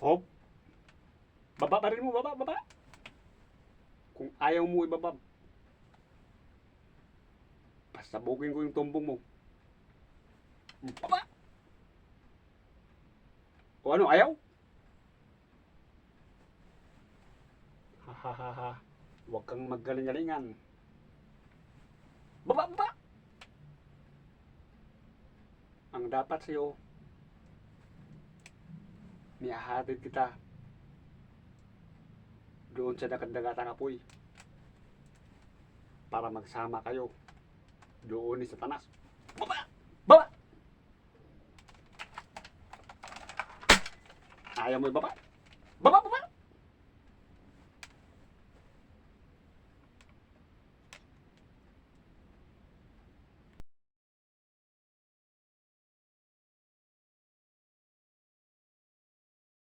Hop. Baba pa rin mo, baba, baba. Kung ayaw mo ibaba, pasabugin ko yung tumbong mo. Baba! O ano, ayaw? Hahaha. Huwag kang maggaling-galingan. Baba, baba! Ang dapat sa'yo, nihahatid kita doon sa dagat-dagatang apoy para magsama kayo doon ni Satanas. Baba! Baba! Ayaw mo ibaba? Baba, baba!